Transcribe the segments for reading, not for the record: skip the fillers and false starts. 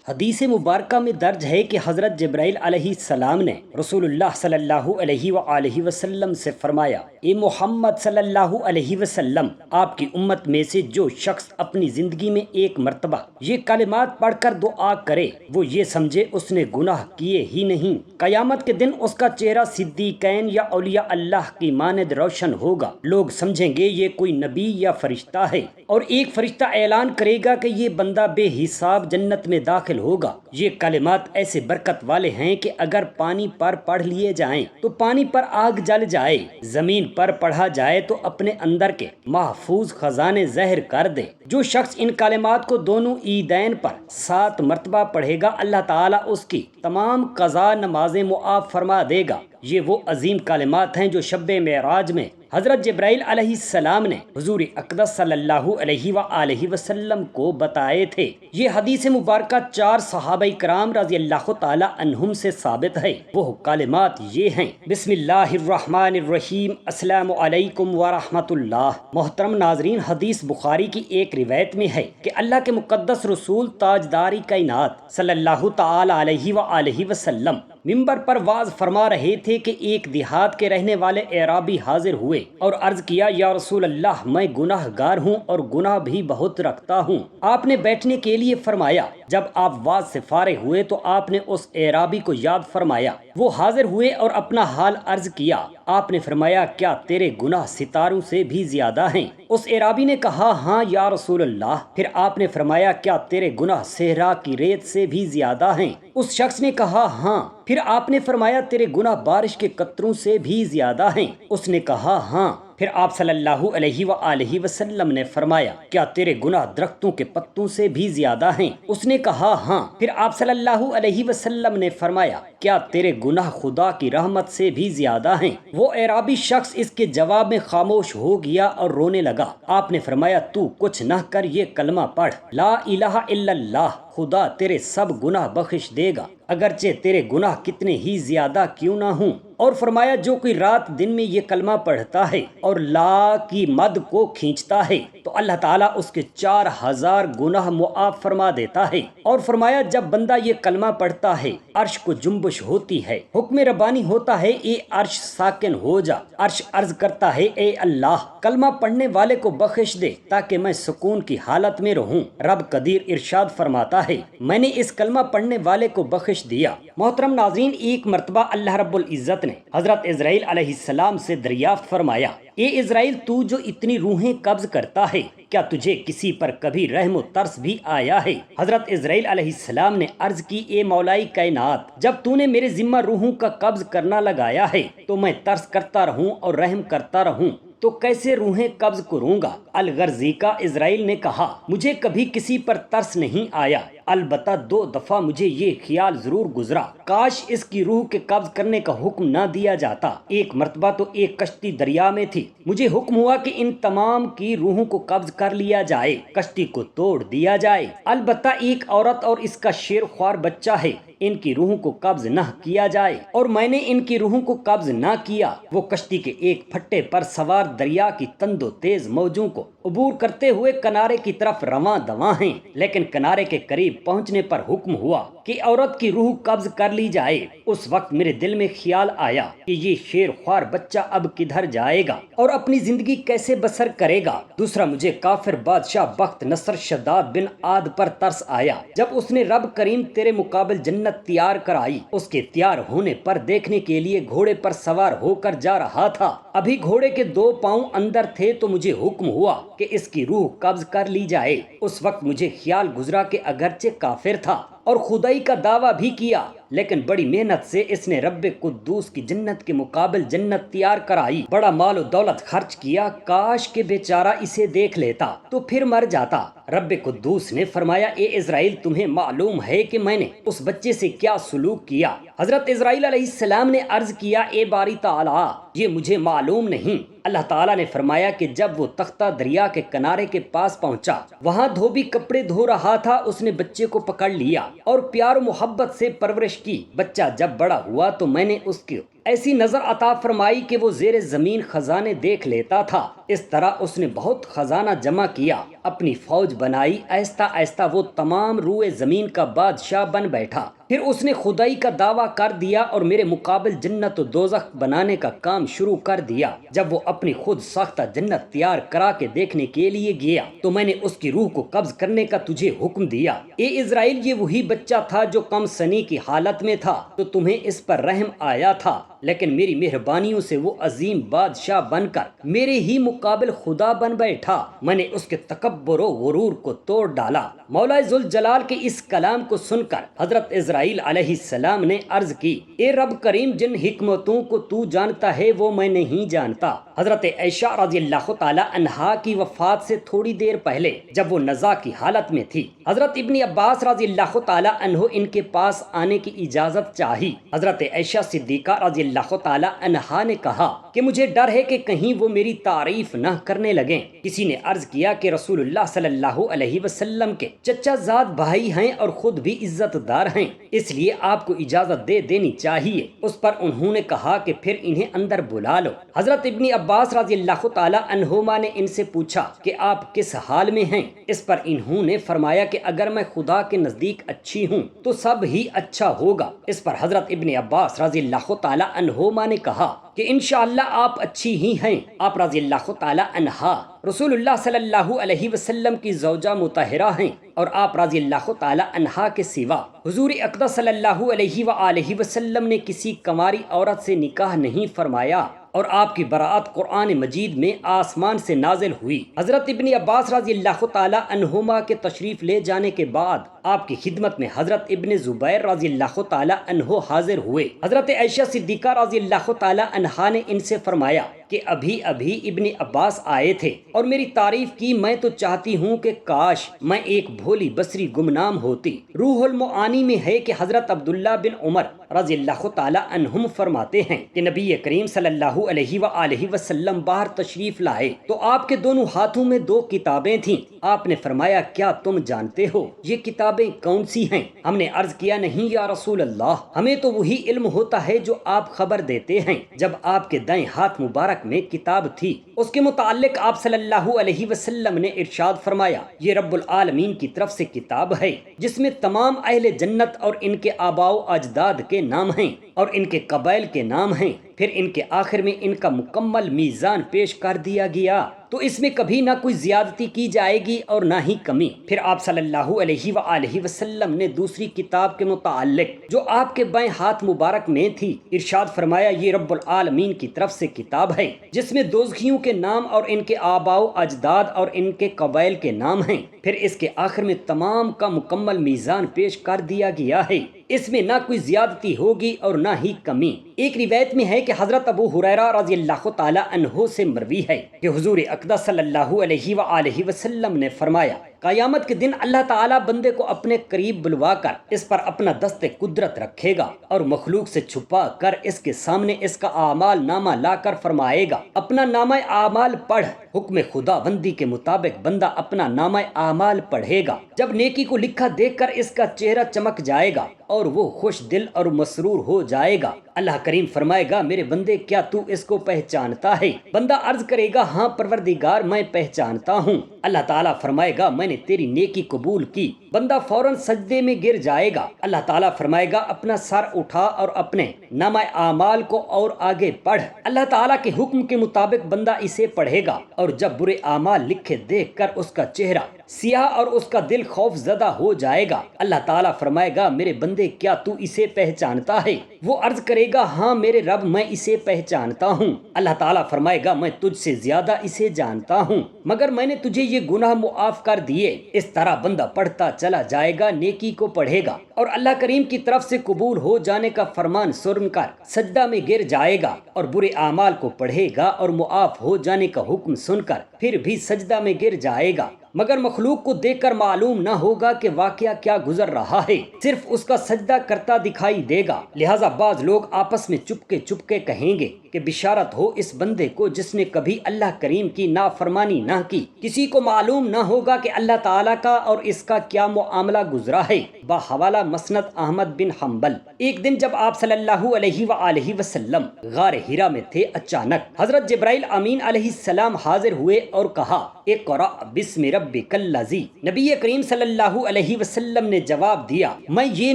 حدیث مبارکہ میں درج ہے کہ حضرت جبرائیل علیہ السلام نے رسول اللہ صلی اللہ علیہ وآلہ وسلم سے فرمایا، اے محمد صلی اللہ علیہ وسلم، آپ کی امت میں سے جو شخص اپنی زندگی میں ایک مرتبہ یہ کلمات پڑھ کر دعا کرے وہ یہ سمجھے اس نے گناہ کیے ہی نہیں، قیامت کے دن اس کا چہرہ صدیقین یا اولیاء اللہ کی مانند روشن ہوگا، لوگ سمجھیں گے یہ کوئی نبی یا فرشتہ ہے، اور ایک فرشتہ اعلان کرے گا کہ یہ بندہ بے حساب جنت میں داخل ہوگا۔ یہ کلمات ایسے برکت والے ہیں کہ اگر پانی پر پڑھ لیے جائیں تو پانی پر آگ جل جائے، زمین پر پڑھا جائے تو اپنے اندر کے محفوظ خزانے ظاہر کر دے۔ جو شخص ان کلمات کو دونوں عیدین پر 7 مرتبہ پڑھے گا، اللہ تعالیٰ اس کی تمام قضا نمازیں معاف فرما دے گا۔ یہ وہ عظیم کلمات ہیں جو شب معراج میں حضرت جبرائیل علیہ السلام نے حضور اقدس صلی اللہ علیہ وآلہ وسلم کو بتائے تھے۔ یہ حدیث مبارکہ 4 صحابہ کرام رضی اللہ تعالی عنہم سے ثابت ہے۔ وہ کلمات یہ ہیں: بسم اللہ الرحمن الرحیم، السلام علیکم ورحمۃ اللہ۔ محترم ناظرین، حدیث بخاری کی ایک روایت میں ہے کہ اللہ کے مقدس رسول تاجداری کائنات صلی اللہ تعالی علیہ وآلہ وسلم ممبر پر واعظ فرما رہے تھے کہ ایک دیہات کے رہنے والے اعرابی حاضر ہوئے اور عرض کیا، یا رسول اللہ، میں گناہ گار ہوں اور گناہ بھی بہت رکھتا ہوں۔ آپ نے بیٹھنے کے لیے فرمایا۔ جب آپ واعظ سے فارغ ہوئے تو آپ نے اس اعرابی کو یاد فرمایا۔ وہ حاضر ہوئے اور اپنا حال عرض کیا۔ آپ نے فرمایا، کیا تیرے گناہ ستاروں سے بھی زیادہ ہیں؟ اس اعرابی نے کہا، ہاں یا رسول اللہ۔ پھر آپ نے فرمایا، کیا تیرے گناہ صحرا کی ریت سے بھی زیادہ ہیں؟ اس شخص نے کہا، ہاں۔ پھر آپ نے فرمایا، تیرے گناہ بارش کے قطروں سے بھی زیادہ ہیں؟ اس نے کہا، ہاں۔ پھر آپ صلی اللہ علیہ وآلہ وسلم نے فرمایا، کیا تیرے گناہ درختوں کے پتوں سے بھی زیادہ ہیں؟ اس نے کہا، ہاں۔ پھر آپ صلی اللہ علیہ وسلم نے فرمایا، کیا تیرے گناہ خدا کی رحمت سے بھی زیادہ ہیں؟ وہ اعرابی شخص اس کے جواب میں خاموش ہو گیا اور رونے لگا۔ آپ نے فرمایا، تو کچھ نہ کر، یہ کلمہ پڑھ، لا الہ الا اللہ، خدا تیرے سب گناہ بخش دے گا، اگرچہ تیرے گناہ کتنے ہی زیادہ کیوں نہ ہوں۔ اور فرمایا، جو کوئی رات دن میں یہ کلمہ پڑھتا ہے اور لا کی مد کو کھینچتا ہے تو اللہ تعالیٰ اس کے 4000 گناہ معاف فرما دیتا ہے۔ اور فرمایا، جب بندہ یہ کلمہ پڑھتا ہے عرش کو جنبش ہوتی ہے، حکم ربانی ہوتا ہے، اے عرش ساکن ہو جا۔ عرش عرض کرتا ہے، اے اللہ، کلمہ پڑھنے والے کو بخش دے تاکہ میں سکون کی حالت میں رہوں۔ رب قدیر ارشاد فرماتا ہے، میں نے اس کلمہ پڑھنے والے کو بخش دیا۔ محترم ناظرین، ایک مرتبہ اللہ رب العزت نے حضرت عزرائیل علیہ السلام سے دریافت فرمایا، اے عزرائیل، تو جو اتنی روحیں قبض کرتا ہے، کیا تجھے کسی پر کبھی رحم و ترس بھی آیا ہے؟ حضرت عزرائیل علیہ السلام نے عرض کی، اے مولائی کائنات، جب تو نے میرے ذمہ روحوں کا قبض کرنا لگایا ہے تو میں ترس کرتا رہوں اور رحم کرتا رہوں تو کیسے روحیں قبض کروں گا؟ الغرضی کا عزرائیل نے کہا، مجھے کبھی کسی پر ترس نہیں آیا، البتہ 2 دفعہ مجھے یہ خیال ضرور گزرا، کاش اس کی روح کے قبض کرنے کا حکم نہ دیا جاتا۔ ایک مرتبہ تو ایک کشتی دریا میں تھی، مجھے حکم ہوا کہ ان تمام کی روحوں کو قبض کر لیا جائے، کشتی کو توڑ دیا جائے، البتہ ایک عورت اور اس کا شیر خوار بچہ ہے، ان کی روحوں کو قبض نہ کیا جائے۔ اور میں نے ان کی روحوں کو قبض نہ کیا۔ وہ کشتی کے ایک پھٹے پر سوار دریا کی تند و تیز موجوں کو عبور کرتے ہوئے کنارے کی طرف رواں دواں ہیں، لیکن کنارے کے قریب پہنچنے پر حکم ہوا کہ عورت کی روح قبض کر لی جائے۔ اس وقت میرے دل میں خیال آیا کہ یہ شیر خوار بچہ اب کدھر جائے گا اور اپنی زندگی کیسے بسر کرے گا؟ دوسرا، مجھے کافر بادشاہ بخت نصر شداد بن عاد پر ترس آیا، جب اس نے رب کریم تیرے مقابل جنت تیار کرائی۔ اس کے تیار ہونے پر دیکھنے کے لیے گھوڑے پر سوار ہو کر جا رہا تھا، ابھی گھوڑے کے 2 پاؤں اندر تھے تو مجھے حکم ہوا کہ اس کی روح قبض کر لی جائے۔ اس وقت مجھے خیال گزرا کہ اگرچہ کافر تھا اور خدائی کا دعویٰ بھی کیا، لیکن بڑی محنت سے اس نے رب قدوس کی جنت کے مقابل جنت تیار کرائی، بڑا مال و دولت خرچ کیا، کاش کہ بیچارہ اسے دیکھ لیتا تو پھر مر جاتا۔ رب قدوس نے فرمایا، اے عزرائیل، تمہیں معلوم ہے کہ میں نے اس بچے سے کیا سلوک کیا؟ حضرت عزرائیل علیہ السلام نے عرض کیا، اے باری تعالیٰ، یہ مجھے معلوم نہیں۔ اللہ تعالیٰ نے فرمایا کہ جب وہ تختہ دریا کے کنارے کے پاس پہنچا، وہاں دھوبی کپڑے دھو رہا تھا، اس نے بچے کو پکڑ لیا اور پیار و محبت سے پرورش کی۔ بچہ جب بڑا ہوا تو میں نے اس کی ایسی نظر عطا فرمائی کہ وہ زیر زمین خزانے دیکھ لیتا تھا۔ اس طرح اس نے بہت خزانہ جمع کیا، اپنی فوج بنائی، آہستہ آہستہ وہ تمام روئے زمین کا بادشاہ بن بیٹھا۔ پھر اس نے خدائی کا دعویٰ کر دیا اور میرے مقابل جنت و دوزخ بنانے کا کام شروع کر دیا۔ جب وہ اپنی خود ساختہ جنت تیار کرا کے دیکھنے کے لیے گیا تو میں نے اس کی روح کو قبض کرنے کا تجھے حکم دیا۔ اے اسرائیل، یہ وہی بچہ تھا جو کم سنی کی حالت میں تھا، تو تمہیں اس پر رحم آیا تھا، لیکن میری مہربانیوں سے وہ عظیم بادشاہ بن کر میرے ہی مقابل خدا بن بیٹھا۔ میں نے اس کے تکبر و غرور کو توڑ ڈالا۔ مولا ذوالجلال کے اس کلام کو سن کر حضرت اسرائیل علیہ السلام نے عرض کی، اے رب کریم، جن حکمتوں کو تو جانتا ہے وہ میں نہیں جانتا۔ حضرت عائشہ رضی اللہ تعالی عنہا کی وفات سے تھوڑی دیر پہلے جب وہ نزا کی حالت میں تھی، حضرت ابن عباس رضی اللہ تعالی عنہ ان کے پاس آنے کی اجازت چاہی۔ حضرت عائشہ صدیقہ رضی اللہ تعالی عنہا نے کہا کہ مجھے ڈر ہے کہ کہیں وہ میری تعریف نہ کرنے لگیں۔ کسی نے عرض کیا کہ رسول اللہ صلی اللہ علیہ وسلم کے چچا زاد بھائی ہیں اور خود بھی عزت دار ہیں، اس لیے آپ کو اجازت دے دینی چاہیے۔ اس پر انہوں نے کہا کہ پھر انہیں اندر بلا لو۔ حضرت ابن عباس رضی اللہ تعالی عنہما نے ان سے پوچھا کہ آپ کس حال میں ہیں؟ اس پر انہوں نے فرمایا کہ اگر میں خدا کے نزدیک اچھی ہوں تو سب ہی اچھا ہوگا۔ اس پر حضرت ابن عباس رضی اللہ تعالی عنہما نے کہا کہ انشاءاللہ آپ اچھی ہی ہیں۔ آپ رضی اللہ تعالی عنہا رسول اللہ صلی اللہ علیہ وسلم کی زوجہ مطہرہ ہیں، اور آپ رضی اللہ تعالی عنہا کے سوا حضور اقدس صلی اللہ علیہ وآلہ وسلم نے کسی کنواری عورت سے نکاح نہیں فرمایا، اور آپ کی برات قرآن مجید میں آسمان سے نازل ہوئی۔ حضرت ابن عباس رضی اللہ تعالی عنہما کے تشریف لے جانے کے بعد آپ کی خدمت میں حضرت ابن زبیر رضی اللہ تعالی عنہ حاضر ہوئے۔ حضرت عائشہ صدیقہ رضی اللہ تعالی عنہا نے ان سے فرمایا کہ ابھی ابھی ابن عباس آئے تھے اور میری تعریف کی، میں تو چاہتی ہوں کہ کاش میں ایک بھولی بصری گمنام ہوتی۔ روح المعانی میں ہے کہ حضرت عبداللہ بن عمر رضی اللہ تعالی عنہم فرماتے ہیں کہ نبی کریم صلی اللہ علیہ وآلہ وسلم باہر تشریف لائے تو آپ کے دونوں ہاتھوں میں 2 کتابیں تھیں۔ آپ نے فرمایا، کیا تم جانتے ہو یہ کتابیں کون سی ہیں؟ ہم نے عرض کیا، نہیں یا رسول اللہ، ہمیں تو وہی علم ہوتا ہے جو آپ خبر دیتے ہیں۔ جب آپ کے دائیں ہاتھ مبارک میں کتاب تھی، اس کے متعلق آپ صلی اللہ علیہ وسلم نے ارشاد فرمایا، یہ رب العالمین کی طرف سے کتاب ہے جس میں تمام اہل جنت اور ان کے آباء و اجداد کے نام ہیں اور ان کے قبائل کے نام ہیں۔ پھر ان کے آخر میں ان کا مکمل میزان پیش کر دیا گیا، تو اس میں کبھی نہ کوئی زیادتی کی جائے گی اور نہ ہی کمی۔ پھر آپ صلی اللہ علیہ وآلہ وسلم نے دوسری کتاب کے متعلق جو آپ کے بائیں ہاتھ مبارک میں تھی ارشاد فرمایا، یہ رب العالمین کی طرف سے کتاب ہے جس میں دوزخیوں کے نام اور ان کے آباء و اجداد اور ان کے قبائل کے نام ہیں۔ پھر اس کے آخر میں تمام کا مکمل میزان پیش کر دیا گیا ہے، اس میں نہ کوئی زیادتی ہوگی اور نہ ہی کمی۔ ایک روایت میں ہے کہ حضرت ابو ہریرہ رضی اللہ تعالی عنہ سے مروی ہے کہ حضور اقدس صلی اللہ علیہ وآلہ وسلم نے فرمایا، قیامت کے دن اللہ تعالیٰ بندے کو اپنے قریب بلوا کر اس پر اپنا دست قدرت رکھے گا اور مخلوق سے چھپا کر اس کے سامنے اس کا اعمال نامہ لا کر فرمائے گا، اپنا نامہ اعمال پڑھ۔ حکم خدا بندی کے مطابق بندہ اپنا نامہ اعمال پڑھے گا۔ جب نیکی کو لکھا دیکھ کر اس کا چہرہ چمک جائے گا اور وہ خوش دل اور مسرور ہو جائے گا۔ اللہ کریم فرمائے گا، میرے بندے کیا تو اس کو پہچانتا ہے؟ بندہ عرض کرے گا، ہاں پروردگار میں پہچانتا ہوں۔ اللہ تعالیٰ فرمائے گا، میں نے تیری نیکی قبول کی۔ بندہ فوراً سجدے میں گر جائے گا۔ اللہ تعالیٰ فرمائے گا، اپنا سر اٹھا اور اپنے نامہ اعمال کو اور آگے پڑھ۔ اللہ تعالیٰ کے حکم کے مطابق بندہ اسے پڑھے گا، اور جب برے اعمال لکھے دیکھ کر اس کا چہرہ سیاہ اور اس کا دل خوف زدہ ہو جائے گا، اللہ تعالیٰ فرمائے گا، میرے بندے کیا تو اسے پہچانتا ہے؟ وہ عرض کرے گا، ہاں میرے رب میں اسے پہچانتا ہوں۔ اللہ تعالیٰ فرمائے گا، میں تجھ سے زیادہ اسے جانتا ہوں، مگر میں نے تجھے یہ گناہ معاف کر دیے۔ اس طرح بندہ پڑھتا چلا جائے گا، نیکی کو پڑھے گا اور اللہ کریم کی طرف سے قبول ہو جانے کا فرمان سن کر سجدہ میں گر جائے گا، اور برے اعمال کو پڑھے گا اور معاف ہو جانے کا حکم سن کر پھر بھی سجدہ میں گر جائے گا۔ مگر مخلوق کو دیکھ کر معلوم نہ ہوگا کہ واقعہ کیا گزر رہا ہے، صرف اس کا سجدہ کرتا دکھائی دے گا۔ لہٰذا بعض لوگ آپس میں چپکے کہیں گے کہ بشارت ہو اس بندے کو جس نے کبھی اللہ کریم کی نافرمانی نہ کی۔ کسی کو معلوم نہ ہوگا کہ اللہ تعالیٰ کا اور اس کا کیا معاملہ گزرا ہے۔ بحوالہ مسند احمد بن حنبل۔ ایک دن جب آپ صلی اللہ علیہ وآلہ وسلم غار ہرا میں تھے، اچانک حضرت جبرائیل امین علیہ السلام حاضر ہوئے اور کہا، اقرأ بسم ربک الذی۔ نبی کریم صلی اللہ علیہ وسلم نے جواب دیا، میں یہ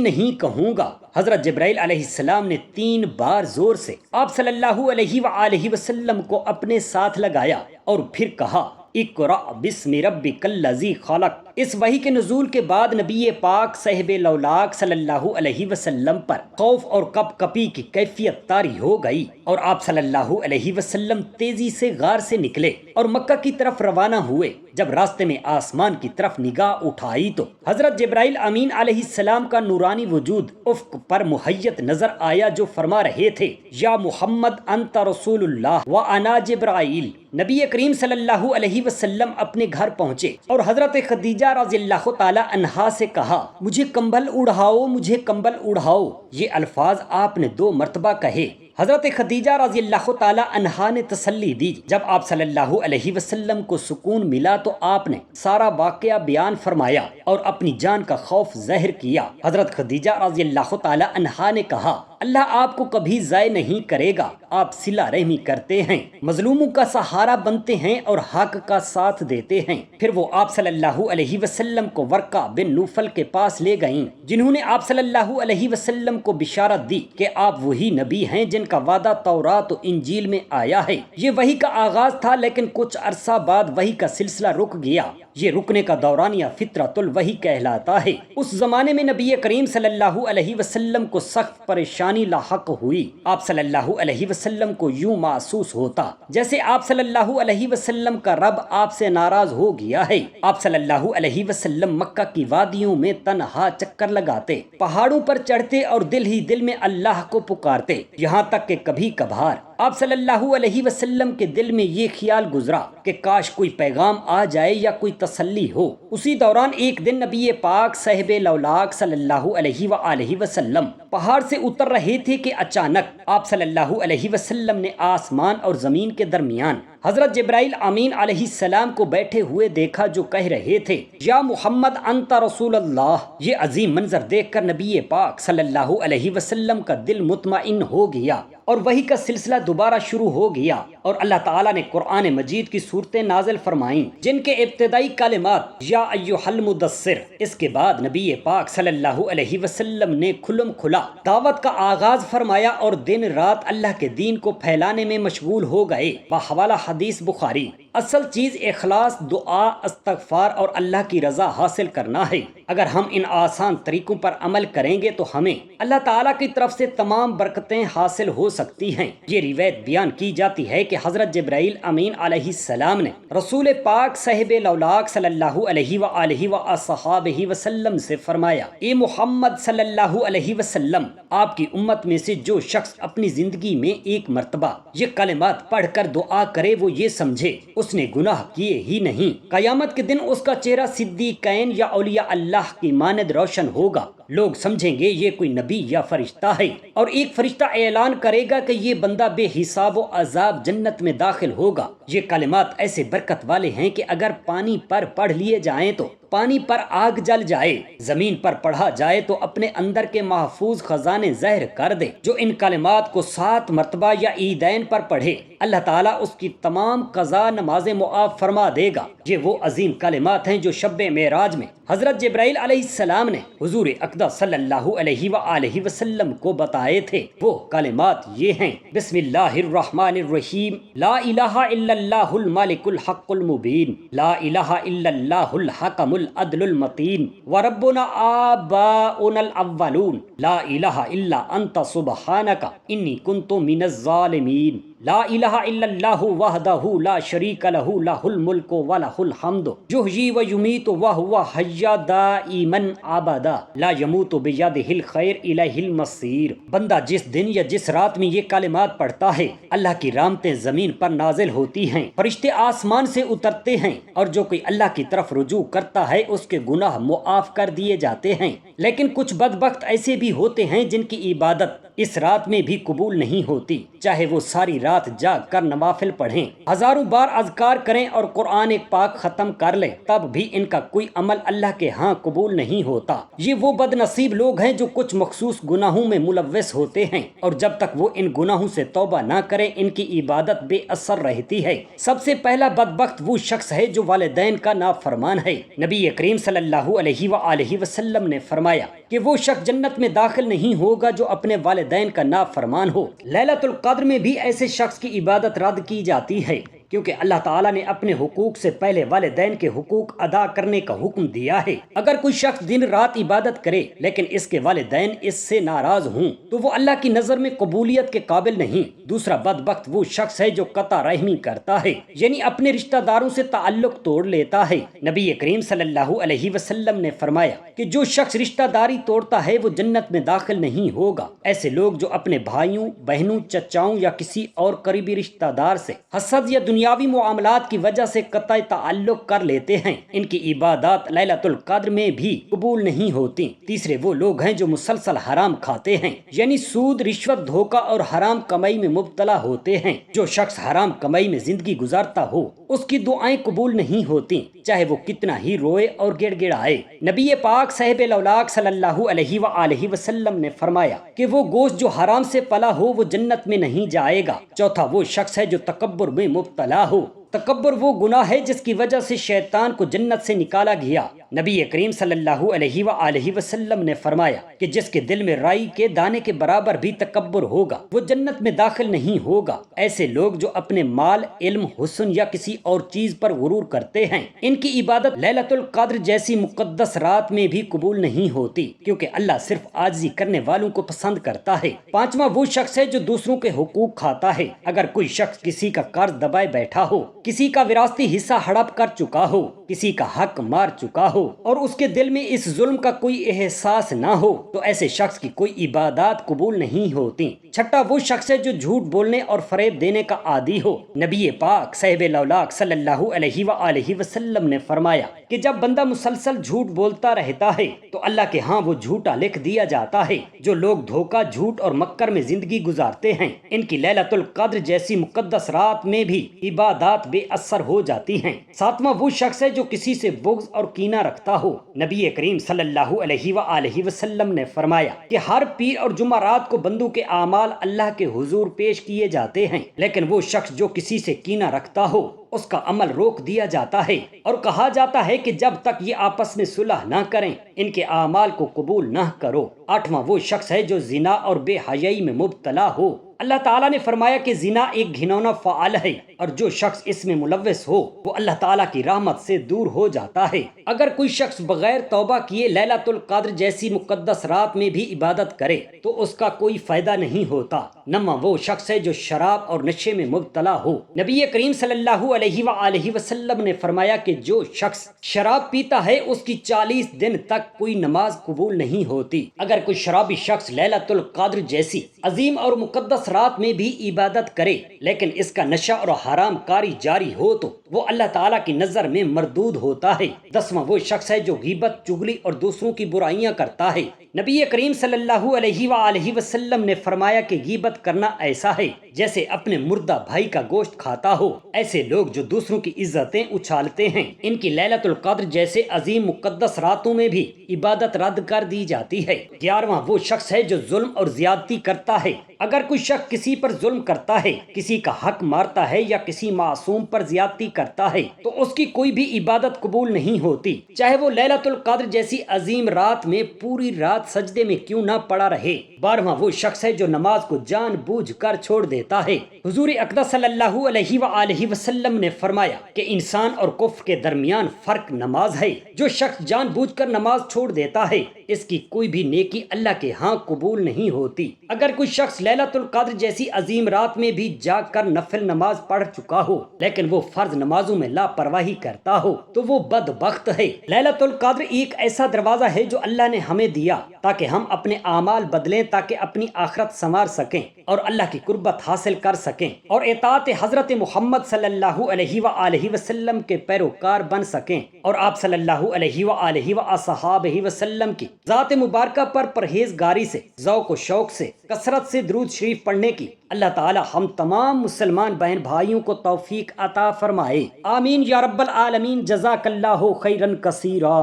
نہیں کہوں گا۔ حضرت جبرائیل علیہ السلام نے 3 بار زور سے آپ صلی اللہ علیہ وآلہ وسلم کو اپنے ساتھ لگایا اور پھر کہا، اقرأ بسم ربک الذی خلق۔ اس وحی کے نزول کے بعد نبی پاک صاحب لولاک صلی اللہ علیہ وسلم پر خوف اور کپ کپی کی کیفیت طاری ہو گئی، اور آپ صلی اللہ علیہ وسلم تیزی سے غار سے نکلے اور مکہ کی طرف روانہ ہوئے۔ جب راستے میں آسمان کی طرف نگاہ اٹھائی تو حضرت جبرائیل امین علیہ السلام کا نورانی وجود افق پر محیط نظر آیا، جو فرما رہے تھے، یا محمد انت رسول اللہ وانا جبرائیل۔ نبی کریم صلی اللہ علیہ وسلم اپنے گھر پہنچے اور حضرت خدیجہ رضی اللہ تعالی عنہا سے کہا، مجھے کمبل اڑھاؤ، مجھے کمبل اڑھاؤ۔ یہ الفاظ آپ نے 2 مرتبہ کہے۔ حضرت خدیجہ رضی اللہ تعالی عنہا نے تسلی دی۔ جب آپ صلی اللہ علیہ وسلم کو سکون ملا تو آپ نے سارا واقعہ بیان فرمایا اور اپنی جان کا خوف ظاہر کیا۔ حضرت خدیجہ رضی اللہ تعالی عنہا نے کہا، اللہ آپ کو کبھی ضائع نہیں کرے گا، آپ صلہ رحمی کرتے ہیں، مظلوموں کا سہارا بنتے ہیں اور حق کا ساتھ دیتے ہیں۔ پھر وہ آپ صلی اللہ علیہ وسلم کو ورقہ بن نوفل کے پاس لے گئیں، جنہوں نے آپ صلی اللہ علیہ وسلم کو بشارت دی کہ آپ وہی نبی ہیں جن کا وعدہ تورات و انجیل میں آیا ہے۔ یہ وحی کا آغاز تھا، لیکن کچھ عرصہ بعد وحی کا سلسلہ رک گیا۔ یہ رکنے کا دورانیہ فطرت الوحی کہلاتا ہے۔ اس زمانے میں نبی کریم صلی اللہ علیہ وسلم کو سخت پریشانی لاحق ہوئی۔ آپ صلی اللہ علیہ وسلم کو یوں محسوس ہوتا جیسے آپ صلی اللہ علیہ وسلم کا رب آپ سے ناراض ہو گیا ہے۔ آپ صلی اللہ علیہ وسلم مکہ کی وادیوں میں تنہا چکر لگاتے، پہاڑوں پر چڑھتے اور دل ہی دل میں اللہ کو پکارتے، یہاں تک کہ کبھی کبھار آپ صلی اللہ علیہ وسلم کے دل میں یہ خیال گزرا کہ کاش کوئی پیغام آ جائے یا کوئی تسلی ہو۔ اسی دوران ایک دن نبی پاک صاحب لولاک صلی اللہ علیہ وآلہ وسلم پہاڑ سے اتر رہے تھے کہ اچانک آپ صلی اللہ علیہ وسلم نے آسمان اور زمین کے درمیان حضرت جبرائیل امین علیہ السلام کو بیٹھے ہوئے دیکھا، جو کہہ رہے تھے، یا محمد انت رسول اللہ۔ یہ عظیم منظر دیکھ کر نبی پاک صلی اللہ علیہ وسلم کا دل مطمئن ہو گیا اور وحی کا سلسلہ دوبارہ شروع ہو گیا، اور اللہ تعالیٰ نے قرآن مجید کی صورتیں نازل فرمائیں جن کے ابتدائی کلمات یا ایھا المدثر۔ اس کے بعد نبی پاک صلی اللہ علیہ وسلم نے کھلم کھلا دعوت کا آغاز فرمایا اور دن رات اللہ کے دین کو پھیلانے میں مشغول ہو گئے۔ بحوالہ حدیث بخاری۔ اصل چیز اخلاص، دعا، استغفار اور اللہ کی رضا حاصل کرنا ہے۔ اگر ہم ان آسان طریقوں پر عمل کریں گے تو ہمیں اللہ تعالیٰ کی طرف سے تمام برکتیں حاصل ہو سکتی ہیں۔ یہ روایت بیان کی جاتی ہے کہ حضرت جبرائیل امین علیہ السلام نے رسول پاک صاحب لولاک صلی اللہ علیہ وآلہ وصحابہ وسلم سے فرمایا، اے محمد صلی اللہ علیہ وسلم، آپ کی امت میں سے جو شخص اپنی زندگی میں ایک مرتبہ یہ کلمات پڑھ کر دعا کرے وہ یہ سمجھے اس نے گناہ کیے ہی نہیں، قیامت کے دن اس کا چہرہ صدیقین یا اولیاء اللہ کی مانند روشن ہوگا۔ لوگ سمجھیں گے یہ کوئی نبی یا فرشتہ ہے، اور ایک فرشتہ اعلان کرے گا کہ یہ بندہ بے حساب و عذاب جنت میں داخل ہوگا۔ یہ کلمات ایسے برکت والے ہیں کہ اگر پانی پر پڑھ لیے جائیں تو پانی پر آگ جل جائے، زمین پر پڑھا جائے تو اپنے اندر کے محفوظ خزانے ظاہر کر دے۔ جو ان کلمات کو 7 مرتبہ یا عیدین پر پڑھے، اللہ تعالیٰ اس کی تمام قضا نمازیں معاف فرما دے گا۔ یہ وہ عظیم کلمات ہیں جو شب معراج میں حضرت جبرائیل علیہ السلام نے حضور اقدس صلی اللہ علیہ وآلہ وسلم کو بتائے تھے۔ وہ کلمات یہ ہیں، بسم اللہ الرحمن الرحیم، لا الہ الا اللہ الملک الحق المبین، لا الہ الا اللہ الحکم العدل المتین، وربنا آباؤنا الاولون، لا الہ الا انت سبحانک انی کنت من الظالمین۔ لا الہ الا اللہ وحدہ لا شریک لہ لہ الملک ولہ الحمد یحیی و یمیت وہو حی دائما ابدا لا یموت بیدہ الخیر الیہ المصیر۔ بندہ جس دن یا جس رات میں یہ کلمات پڑھتا ہے، اللہ کی رحمتیں زمین پر نازل ہوتی ہیں، فرشتے آسمان سے اترتے ہیں، اور جو کوئی اللہ کی طرف رجوع کرتا ہے اس کے گناہ معاف کر دیے جاتے ہیں۔ لیکن کچھ بدبخت ایسے بھی ہوتے ہیں جن کی عبادت اس رات میں بھی قبول نہیں ہوتی، چاہے وہ ساری رات جاگ کر نوافل پڑھیں، ہزاروں بار اذکار کریں اور قرآن پاک ختم کر لیں، تب بھی ان کا کوئی عمل اللہ کے ہاں قبول نہیں ہوتا۔ یہ وہ بد نصیب لوگ ہیں جو کچھ مخصوص گناہوں میں ملوث ہوتے ہیں، اور جب تک وہ ان گناہوں سے توبہ نہ کریں ان کی عبادت بے اثر رہتی ہے۔ سب سے پہلا بدبخت وہ شخص ہے جو والدین کا نافرمان ہے۔ نبی کریم صلی اللہ علیہ وآلہ وسلم نے فرمایا کہ وہ شخص جنت میں داخل نہیں ہوگا جو اپنے والدین کا نافرمان ہو۔ لیلۃ القدر میں بھی ایسے شخص کی عبادت رد کی جاتی ہے، کیونکہ اللہ تعالیٰ نے اپنے حقوق سے پہلے والدین کے حقوق ادا کرنے کا حکم دیا ہے۔ اگر کوئی شخص دن رات عبادت کرے لیکن اس کے والدین اس سے ناراض ہوں تو وہ اللہ کی نظر میں قبولیت کے قابل نہیں۔ دوسرا بدبخت وہ شخص ہے جو قطع رحمی کرتا ہے، یعنی اپنے رشتہ داروں سے تعلق توڑ لیتا ہے۔ نبی کریم صلی اللہ علیہ وسلم نے فرمایا کہ جو شخص رشتہ داری توڑتا ہے وہ جنت میں داخل نہیں ہوگا۔ ایسے لوگ جو اپنے بھائیوں، بہنوں، چچاؤں یا کسی اور قریبی رشتہ دار سے حسد یا دنیاوی معاملات کی وجہ سے قطع تعلق کر لیتے ہیں، ان کی عبادات لیلۃ القدر میں بھی قبول نہیں ہوتی۔ تیسرے وہ لوگ ہیں جو مسلسل حرام کھاتے ہیں، یعنی سود، رشوت، دھوکہ اور حرام کمائی میں مبتلا ہوتے ہیں۔ جو شخص حرام کمائی میں زندگی گزارتا ہو اس کی دعائیں قبول نہیں ہوتی، چاہے وہ کتنا ہی روئے اور گڑ گڑائے۔ نبی پاک صاحب الاولاق صلی اللہ علیہ وآلہ وسلم نے فرمایا کہ وہ گوشت جو حرام سے پلا ہو وہ جنت میں نہیں جائے گا۔ چوتھا وہ شخص ہے جو تکبر میں مبتلا ہو۔ تکبر وہ گناہ ہے جس کی وجہ سے شیطان کو جنت سے نکالا گیا۔ نبی کریم صلی اللہ علیہ وآلہ وسلم نے فرمایا کہ جس کے دل میں رائی کے دانے کے برابر بھی تکبر ہوگا وہ جنت میں داخل نہیں ہوگا۔ ایسے لوگ جو اپنے مال، علم، حسن یا کسی اور چیز پر غرور کرتے ہیں، ان کی عبادت لیلۃ القدر جیسی مقدس رات میں بھی قبول نہیں ہوتی، کیونکہ اللہ صرف عاجزی کرنے والوں کو پسند کرتا ہے۔ پانچواں وہ شخص ہے جو دوسروں کے حقوق کھاتا ہے۔ اگر کوئی شخص کسی کا قرض دبائے بیٹھا ہو، کسی کا وراثتی حصہ ہڑپ کر چکا ہو، کسی کا حق مار چکا ہو اور اس کے دل میں اس ظلم کا کوئی احساس نہ ہو تو ایسے شخص کی کوئی عبادات قبول نہیں ہوتی۔ چھٹا وہ شخص ہے جو جھوٹ بولنے اور فریب دینے کا عادی ہو۔ نبی پاک صاحب الاولاق صلی اللہ علیہ وآلہ وسلم نے فرمایا کہ جب بندہ مسلسل جھوٹ بولتا رہتا ہے تو اللہ کے ہاں وہ جھوٹا لکھ دیا جاتا ہے۔ جو لوگ دھوکہ، جھوٹ اور مکر میں زندگی گزارتے ہیں ان کی لیلۃ القدر جیسی مقدس رات میں بھی عبادات بے اثر ہو جاتی ہیں۔ ساتواں وہ شخص ہے جو کسی سے بغض اور کینہ رکھتا ہو۔ نبی کریم صلی اللہ علیہ وآلہ وسلم نے فرمایا کہ ہر پیر اور جمعرات کو بندوں کے اعمال اللہ کے حضور پیش کیے جاتے ہیں، لیکن وہ شخص جو کسی سے کینہ رکھتا ہو اس کا عمل روک دیا جاتا ہے اور کہا جاتا ہے کہ جب تک یہ آپس میں صلح نہ کریں ان کے اعمال کو قبول نہ کرو۔ آٹھواں وہ شخص ہے جو زنا اور بے حیائی میں مبتلا ہو۔ اللہ تعالیٰ نے فرمایا کہ زنا ایک گھنونا فعل ہے اور جو شخص اس میں ملوث ہو وہ اللہ تعالیٰ کی رحمت سے دور ہو جاتا ہے۔ اگر کوئی شخص بغیر توبہ کیے لیلۃ القدر جیسی مقدس رات میں بھی عبادت کرے تو اس کا کوئی فائدہ نہیں ہوتا۔ نواں وہ شخص ہے جو شراب اور نشے میں مبتلا ہو۔ نبی کریم صلی اللہ علیہ وآلہ وسلم نے فرمایا کہ جو شخص شراب پیتا ہے اس کی 40 دن تک کوئی نماز قبول نہیں ہوتی۔ اگر کوئی شرابی شخص لیلۃ القدر جیسی عظیم اور مقدس رات میں بھی عبادت کرے لیکن اس کا نشہ اور حرام کاری جاری ہو تو وہ اللہ تعالیٰ کی نظر میں مردود ہوتا ہے۔ دسواں وہ شخص ہے جو غیبت، چغلی اور دوسروں کی برائیاں کرتا ہے۔ نبی کریم صلی اللہ علیہ وآلہ وسلم نے فرمایا کہ غیبت کرنا ایسا ہے جیسے اپنے مردہ بھائی کا گوشت کھاتا ہو۔ ایسے لوگ جو دوسروں کی عزتیں اچھالتے ہیں ان کی لیلۃ القدر جیسے عظیم مقدس راتوں میں بھی عبادت رد کر دی جاتی ہے۔ 11واں وہ شخص ہے جو ظلم اور زیادتی کرتا ہے۔ اگر کوئی شخص کسی پر ظلم کرتا ہے، کسی کا حق مارتا ہے یا کسی معصوم پر زیادتی کرتا ہے تو اس کی کوئی بھی عبادت قبول نہیں ہوتی، چاہے وہ لیلۃ القدر جیسی عظیم رات میں پوری رات سجدے میں کیوں نہ پڑا رہے۔ 12واں وہ شخص ہے جو نماز کو جان بوجھ کر چھوڑ دیتا ہے۔ حضور اقدس صلی اللہ علیہ وآلہ وسلم نے فرمایا کہ انسان اور کفر کے درمیان فرق نماز ہے۔ جو شخص جان بوجھ کر نماز چھوڑ دیتا ہے اس کی کوئی بھی نیکی اللہ کے ہاں قبول نہیں ہوتی۔ اگر کوئی شخص لیلۃ القدر جیسی عظیم رات میں بھی جاگ کر نفل نماز پڑھ چکا ہو لیکن وہ فرض نمازوں میں لاپرواہی کرتا ہو تو وہ بدبخت ہے۔ لیلۃ القدر ایک ایسا دروازہ ہے جو اللہ نے ہمیں دیا تاکہ ہم اپنے اعمال بدلیں، تاکہ اپنی آخرت سنوار سکیں اور اللہ کی قربت حاصل کر سکیں اور اطاعت حضرت محمد صلی اللہ علیہ وآلہ وسلم کے پیروکار بن سکیں، اور آپ صلی اللہ علیہ وآلہ وصحابہ وسلم کی ذات مبارکہ پر پرہیزگاری سے، ذوق و شوق سے، کثرت سے درود شریف پڑھنے کی اللہ تعالی ہم تمام مسلمان بہن بھائیوں کو توفیق عطا فرمائے۔ آمین یا رب العالمین۔ جزاک اللہ خیرا کثیرا۔